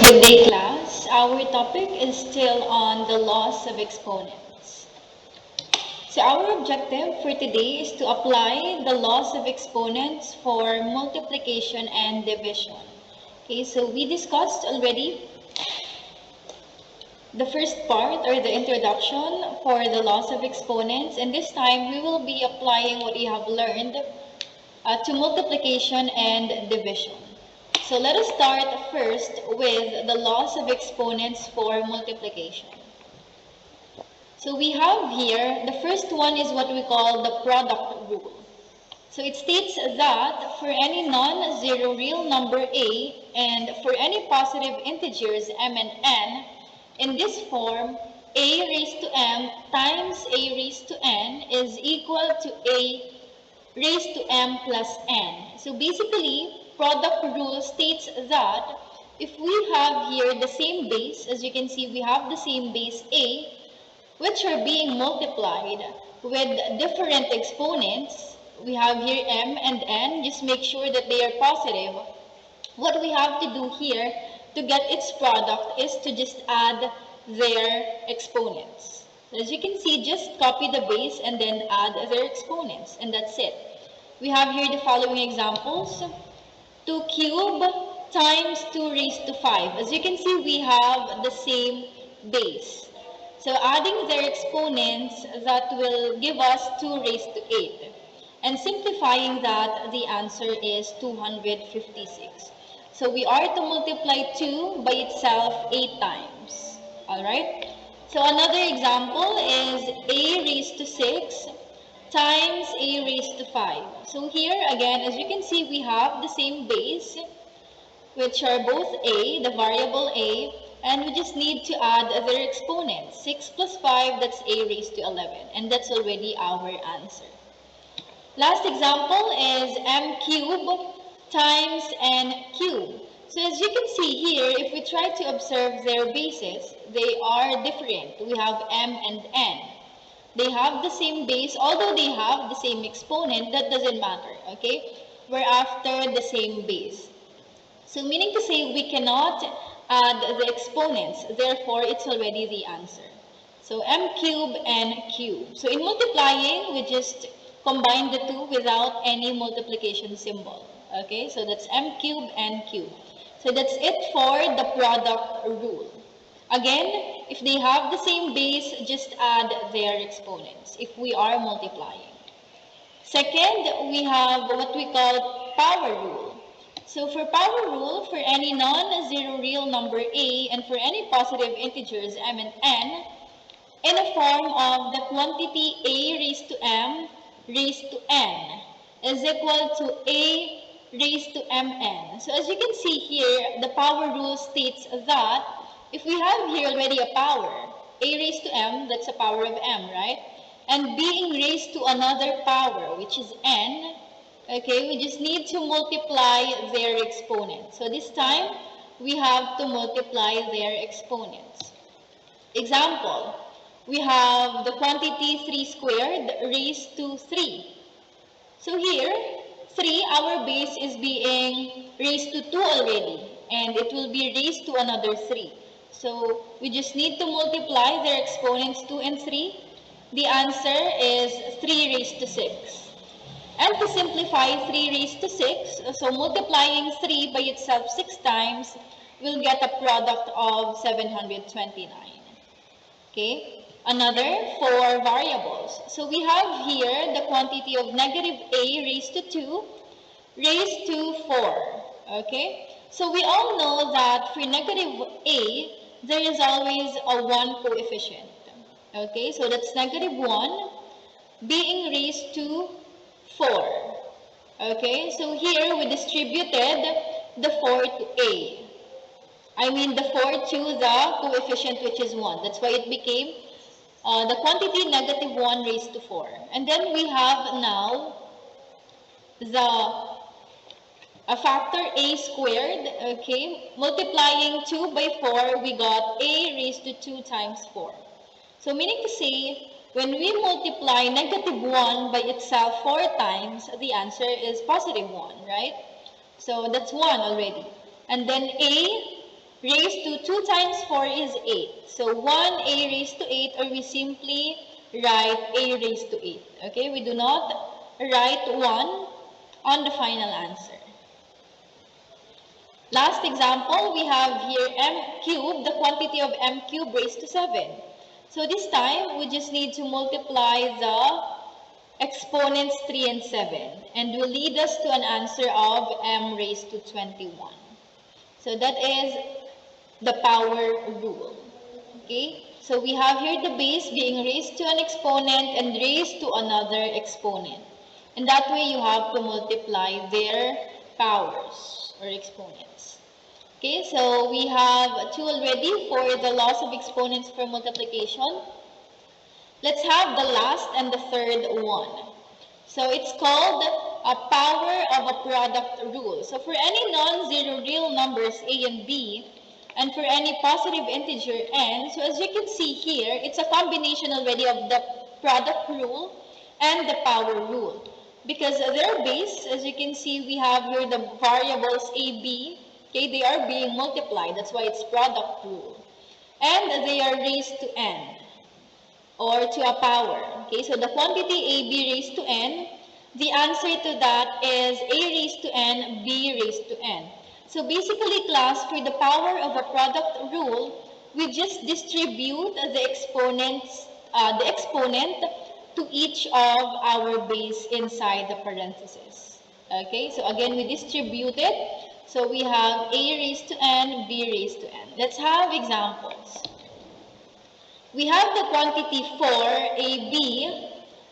Good day, class. Our topic is still on the laws of exponents. So our objective for today is to apply the laws of exponents for multiplication and division. Okay, so we discussed already the first part or the introduction for the laws of exponents, and this time we will be applying what we have learned to multiplication and division. So let us start first with the laws of exponents for multiplication. So we have here, the first one is what we call the product rule. So it states that for any non-zero real number a and for any positive integers m and n, in this form, a raised to m times a raised to n is equal to a raised to m plus n. So basically, product rule states that if we have here the same base, as you can see, we have the same base a, which are being multiplied with different exponents. We have here m and n. Just make sure that they are positive. What we have to do here to get its product is to just add their exponents. As you can see, just copy the base and then add their exponents, and that's it. We have here the following examples. 2 cube times 2 raised to 5. As you can see, we have the same base. So adding their exponents, that will give us 2 raised to 8. And simplifying that, the answer is 256. So we are to multiply 2 by itself 8 times. Alright? So another example is a raised to 6 times a raised to 5. So here again, as you can see, we have the same base, which are both a, the variable a, and we just need to add their exponents. 6 plus 5, that's a raised to 11, and that's already our answer. Last example is m cube times n cube. So as you can see here, if we try to observe their bases, they are different. We have m and n. They have the same base, although they have the same exponent, that doesn't matter, okay? We're after the same base. So meaning to say we cannot add the exponents, therefore it's already the answer. So m cube and cube. So in multiplying, we just combine the two without any multiplication symbol. Okay, so that's m cube and cube. So that's it for the product rule. Again, if they have the same base, just add their exponents if we are multiplying. Second, we have what we call power rule. So for power rule, for any non-zero real number a and for any positive integers m and n, in a form of the quantity a raised to m raised to n is equal to a raised to mn. So as you can see here, the power rule states that if we have here already a power, a raised to m, that's a power of m, right? And being raised to another power, which is n, okay, we just need to multiply their exponents. So this time, we have to multiply their exponents. Example, we have the quantity 3 squared raised to 3. So here, 3, our base is being raised to 2 already, and it will be raised to another 3. So we just need to multiply their exponents 2 and 3. The answer is 3 raised to 6. And to simplify 3 raised to 6, so multiplying 3 by itself 6 times, we'll get a product of 729. Okay, another 4 variables. So we have here the quantity of negative a raised to 2 raised to 4. Okay, so we all know that for negative a, there is always a 1 coefficient. Okay, so that's negative 1 being raised to 4. Okay, so here we distributed the 4 to a. I mean the 4 to the coefficient, which is 1. That's why it became the quantity negative 1 raised to 4. And then we have now a factor a squared, okay? Multiplying 2 by 4, we got a raised to 2 times 4. So meaning to say, when we multiply negative 1 by itself 4 times, the answer is positive 1, right? So that's 1 already. And then a raised to 2 times 4 is 8. So 1a raised to 8, or we simply write a raised to 8. Okay, we do not write 1 on the final answer. Last example, we have here m cubed, the quantity of m cubed raised to 7. So this time, we just need to multiply the exponents 3 and 7, and will lead us to an answer of m raised to 21. So that is the power rule. Okay, so we have here the base being raised to an exponent and raised to another exponent. And that way you have to multiply their powers or exponents. Okay, so we have 2 already for the laws of exponents for multiplication. Let's have the last and the third one. So it's called a power of a product rule. So for any non-zero real numbers a and b, and for any positive integer n, so as you can see here, it's a combination already of the product rule and the power rule. Because their base, as you can see, we have here the variables a, b, okay, they are being multiplied, that's why it's product rule. And they are raised to n, or to a power. Okay, so the quantity a, b raised to n, the answer to that is a raised to n, b raised to n. So basically, class, for the power of a product rule, we just distribute the exponent to each of our base inside the parentheses. Okay, so again, we distribute it. So we have a raised to n, b raised to n. Let's have examples. We have the quantity 4ab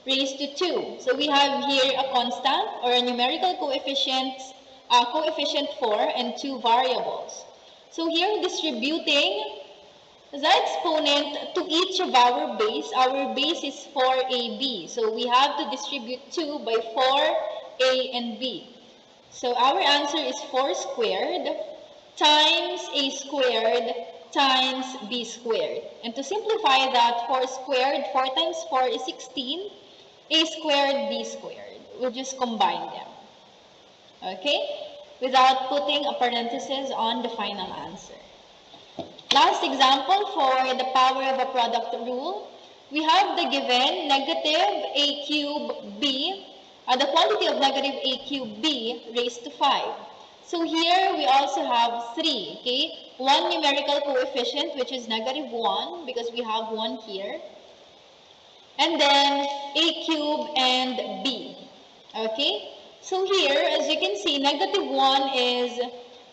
raised to 2. So we have here a constant or a numerical coefficient 4 and 2 variables. So here distributing the exponent to each of our base is 4ab. So we have to distribute 2 by 4a and b. So our answer is 4 squared times a squared times b squared. And to simplify that, 4 squared, 4 times 4 is 16, a squared, b squared. We'll just combine them. Okay? Without putting a parenthesis on the final answer. Last example for the power of a product rule. We have the given negative a cube b, the quantity of negative a cube b raised to 5. So here we also have 3, okay? One numerical coefficient, which is negative 1, because we have 1 here. And then a cube and b, okay? So here, as you can see, negative 1 is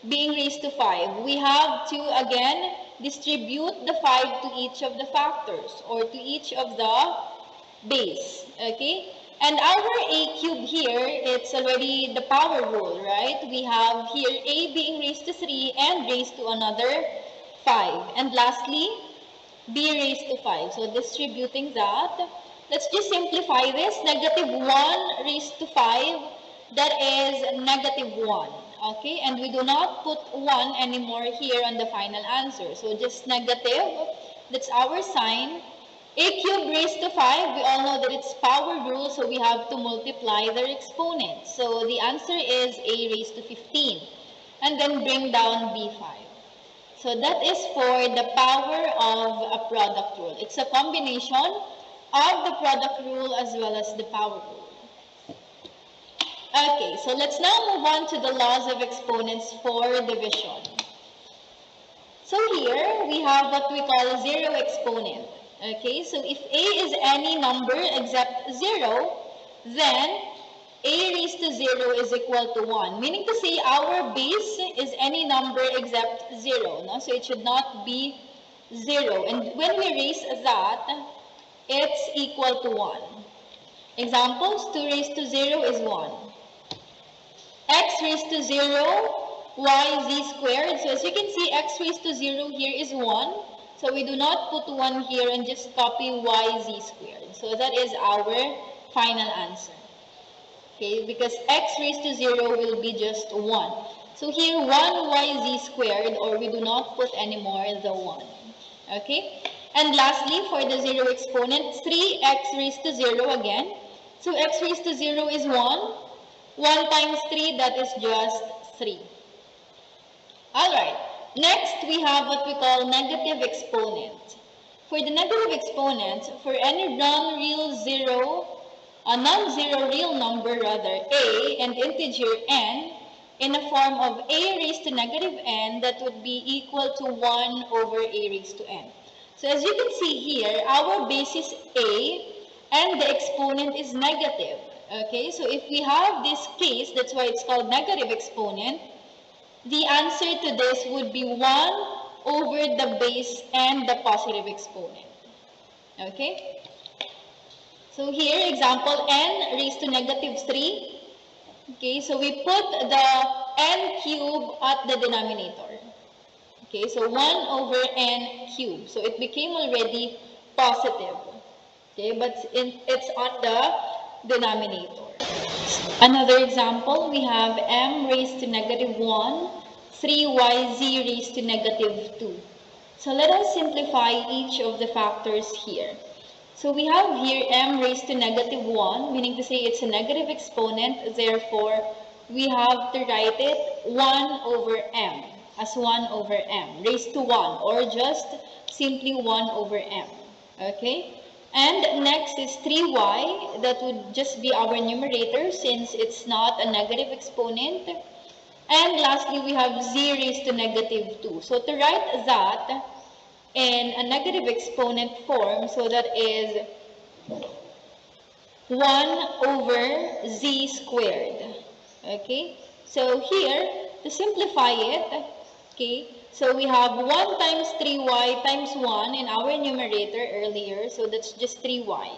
being raised to 5. We have to, again, distribute the 5 to each of the factors, or to each of the base, okay? And our a cube here, it's already the power rule, right? We have here a being raised to 3 and raised to another 5. And lastly, b raised to 5. So distributing that, let's just simplify this. Negative 1 raised to 5, that is negative 1. Okay, and we do not put 1 anymore here on the final answer. So just negative, that's our sign. A cube raised to 5, we all know that it's power rule, so we have to multiply their exponents. So the answer is a raised to 15. And then bring down b5. So that is for the power of a product rule. It's a combination of the product rule as well as the power rule. Okay, so let's now move on to the laws of exponents for division. So here we have what we call a zero exponent. Okay, so if a is any number except 0, then a raised to 0 is equal to 1. Meaning to say our base is any number except 0. No? So it should not be 0. And when we raise that, it's equal to 1. Examples, 2 raised to 0 is 1. X raised to 0, y z squared. So as you can see, x raised to 0 here is 1. So we do not put 1 here and just copy y z squared. So that is our final answer. Okay, because x raised to 0 will be just 1. So here 1yz squared, or we do not put anymore the 1. Okay, and lastly for the 0 exponent, 3x raised to 0 again. So x raised to 0 is 1. 1 times 3, that is just 3. Alright, Next, we have what we call negative exponent. For the negative exponent, for any non-zero real number rather, a, and integer n, in a form of a raised to negative n, that would be equal to 1 over a raised to n. So as you can see here, our base is a, and the exponent is negative. Okay, so if we have this case, that's why it's called negative exponent, the answer to this would be 1 over the base and the positive exponent. Okay? So here, example, n raised to negative 3. Okay, so we put the n cube at the denominator. Okay, so 1 over n cube. So it became already positive. Okay, but it's on the denominator. Another example, we have m raised to negative 1, 3yz raised to negative 2. So let us simplify each of the factors here. So we have here m raised to negative 1, meaning to say it's a negative exponent, therefore we have to write it 1 over m, as 1 over m, raised to 1, or just simply 1 over m. Okay? And next is 3y, that would just be our numerator since it's not a negative exponent. And lastly, we have z raised to negative 2. So to write that in a negative exponent form, so that is 1 over z squared. Okay, so here, to simplify it, okay, so we have 1 times 3y times 1 in our numerator earlier, so that's just 3y.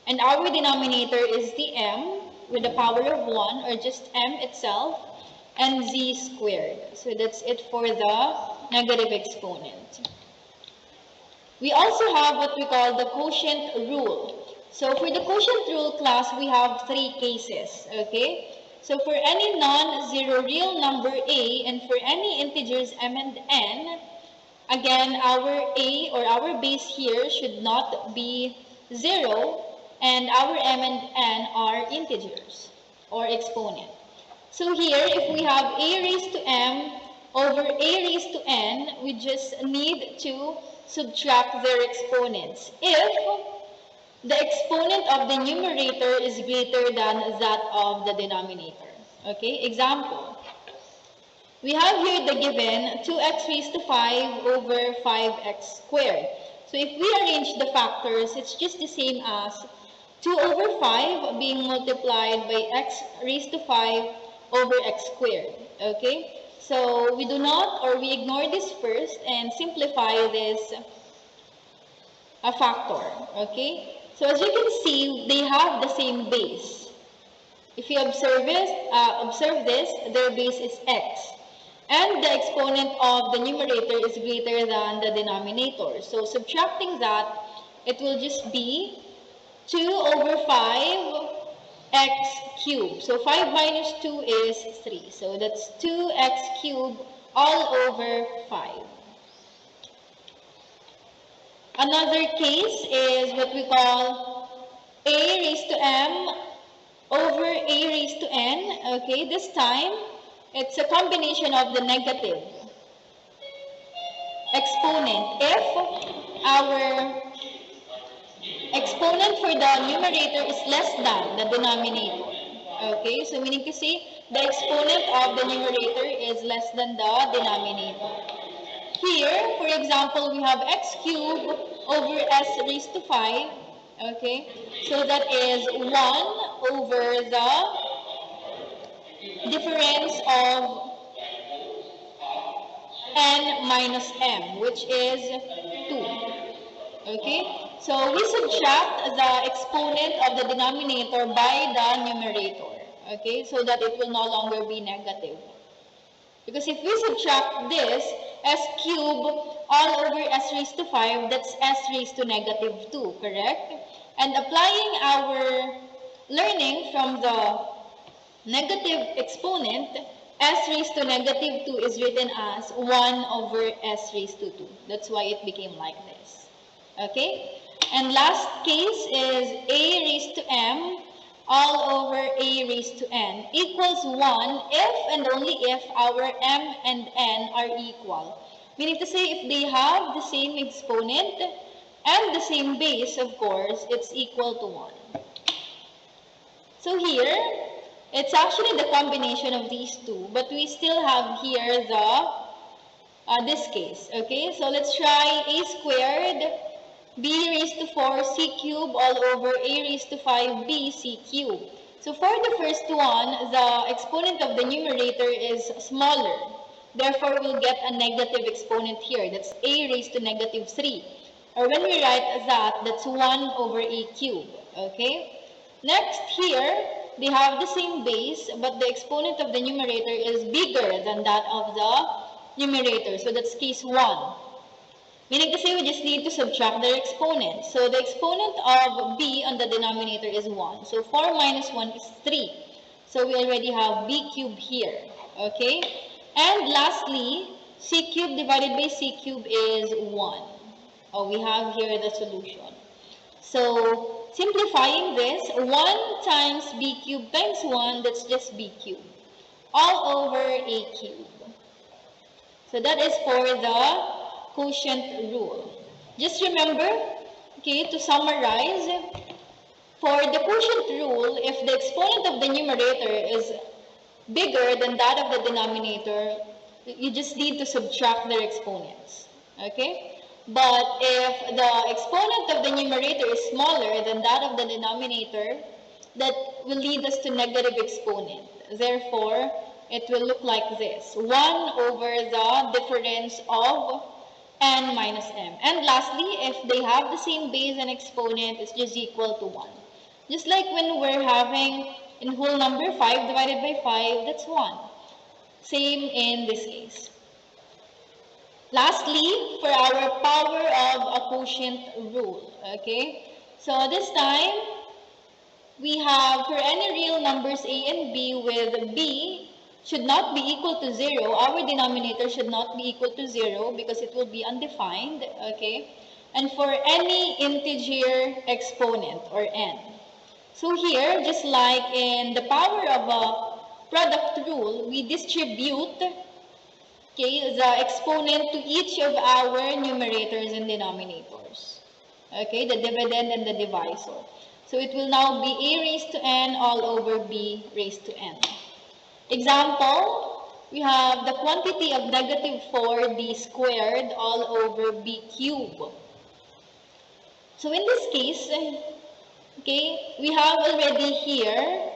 And our denominator is the m with the power of 1, or just m itself, and z squared. So that's it for the negative exponent. We also have what we call the quotient rule. So for the quotient rule class, we have 3 cases, okay? So for any non-zero real number a and for any integers m and n, again, our a or our base here should not be 0, and our m and n are integers or exponent. So here, if we have a raised to m over a raised to n, we just need to subtract their exponents if the exponent of the numerator is greater than that of the denominator. Okay, example. We have here the given 2x raised to 5 over 5x squared. So if we arrange the factors, it's just the same as 2 over 5 being multiplied by x raised to 5 over x squared. Okay? So we do not, or we ignore this first and simplify this a factor. Okay? So as you can see, they have the same base. If you observe this, their base is x. And the exponent of the numerator is greater than the denominator. So subtracting that, it will just be 2 over 5 x cubed. So 5 minus 2 is 3. So that's 2x cubed all over 5. Another case is what we call a raised to m over a raised to n. Okay, this time it's a combination of the negative exponent. If our exponent for the numerator is less than the denominator. Okay, so meaning to say the exponent of the numerator is less than the denominator. Here, for example, we have x cubed over s raised to 5. Okay, so that is 1 over the difference of n minus m, which is 2. Okay, so we subtract the exponent of the denominator by the numerator. Okay, so that it will no longer be negative. Because if we subtract this, s cubed all over s raised to 5, that's s raised to negative 2, correct? And applying our learning from the negative exponent, s raised to negative 2 is written as 1 over s raised to 2. That's why it became like this. Okay? And last case is a raised to m all over a raised to n equals 1 if and only if our m and n are equal. Meaning to say, if they have the same exponent and the same base, of course, it's equal to 1. So here, it's actually the combination of these two, but we still have here this case, okay? So let's try a squared b raised to 4 c cube all over a raised to 5 b c cube. So for the first one, the exponent of the numerator is smaller. Therefore, we'll get a negative exponent here. That's a raised to negative 3. Or when we write that, that's 1 over a cube, okay? Next here, they have the same base, but the exponent of the numerator is bigger than that of the numerator. So that's case 1. Meaning to say we just need to subtract their exponent. So the exponent of b on the denominator is 1. So 4 minus 1 is 3. So we already have b cubed here. Okay? And lastly, c cubed divided by c cubed is 1. Oh, we have here the solution. So simplifying this, 1 times b cubed times 1, that's just b cubed. All over a cube. So that is for the quotient rule. Just remember, okay, to summarize, for the quotient rule, if the exponent of the numerator is bigger than that of the denominator, you just need to subtract their exponents, okay? But if the exponent of the numerator is smaller than that of the denominator, that will lead us to negative exponent. Therefore, it will look like this, 1 over the difference of n minus m. And lastly, if they have the same base and exponent, it's just equal to 1. Just like when we're having in whole number 5 divided by 5, that's 1. Same in this case. Lastly, for our power of a quotient rule, okay? So this time, we have for any real numbers a and b with b should not be equal to 0. Our denominator should not be equal to 0 because it will be undefined, okay? And for any integer exponent or n. So here, just like in the power of a product rule, we distribute, okay, the exponent to each of our numerators and denominators. Okay, the dividend and the divisor. So it will now be a raised to n all over b raised to n. Example, we have the quantity of negative 4d squared all over b cubed. So in this case, okay, we have already here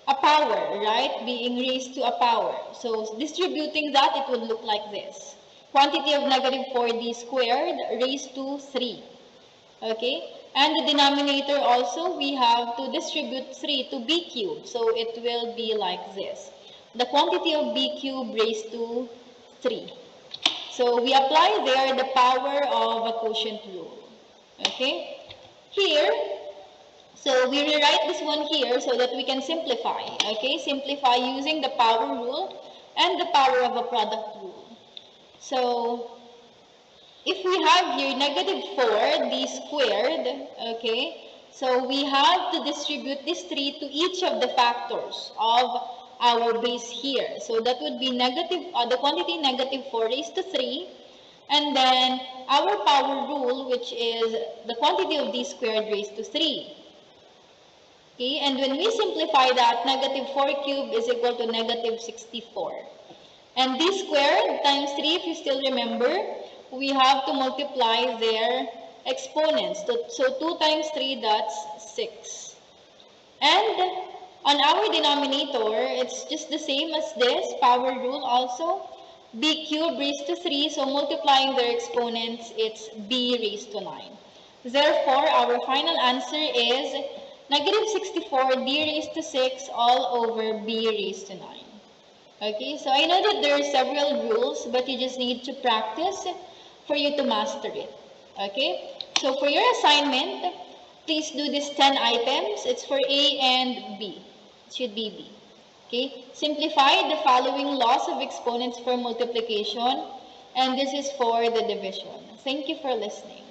a power, right, being raised to a power. So distributing that, it would look like this. Quantity of negative 4d squared raised to 3. Okay, and the denominator also, we have to distribute 3 to b cubed. So it will be like this. The quantity of b cubed raised to 3. So we apply there the power of a quotient rule. Okay, here, so we rewrite this one here so that we can simplify. Okay, simplify using the power rule and the power of a product rule. So if we have here negative 4d squared, okay, so we have to distribute this 3 to each of the factors of our base here. So that would be negative, the quantity negative 4 raised to 3, and then our power rule, which is the quantity of d squared raised to 3. Okay, and when we simplify that, negative 4 cubed is equal to negative 64. And d squared times 3, if you still remember, we have to multiply their exponents. So 2 times 3, that's 6. And on our denominator, it's just the same as this, power rule also. B cubed raised to 3, so multiplying their exponents, it's b raised to 9. Therefore, our final answer is negative 64 d raised to 6 all over b raised to 9. Okay, so I know that there are several rules, but you just need to practice for you to master it. Okay, so for your assignment, please do this 10 items. It's for A and B. It should be B. Okay, simplify the following laws of exponents for multiplication, and this is for the division. Thank you for listening.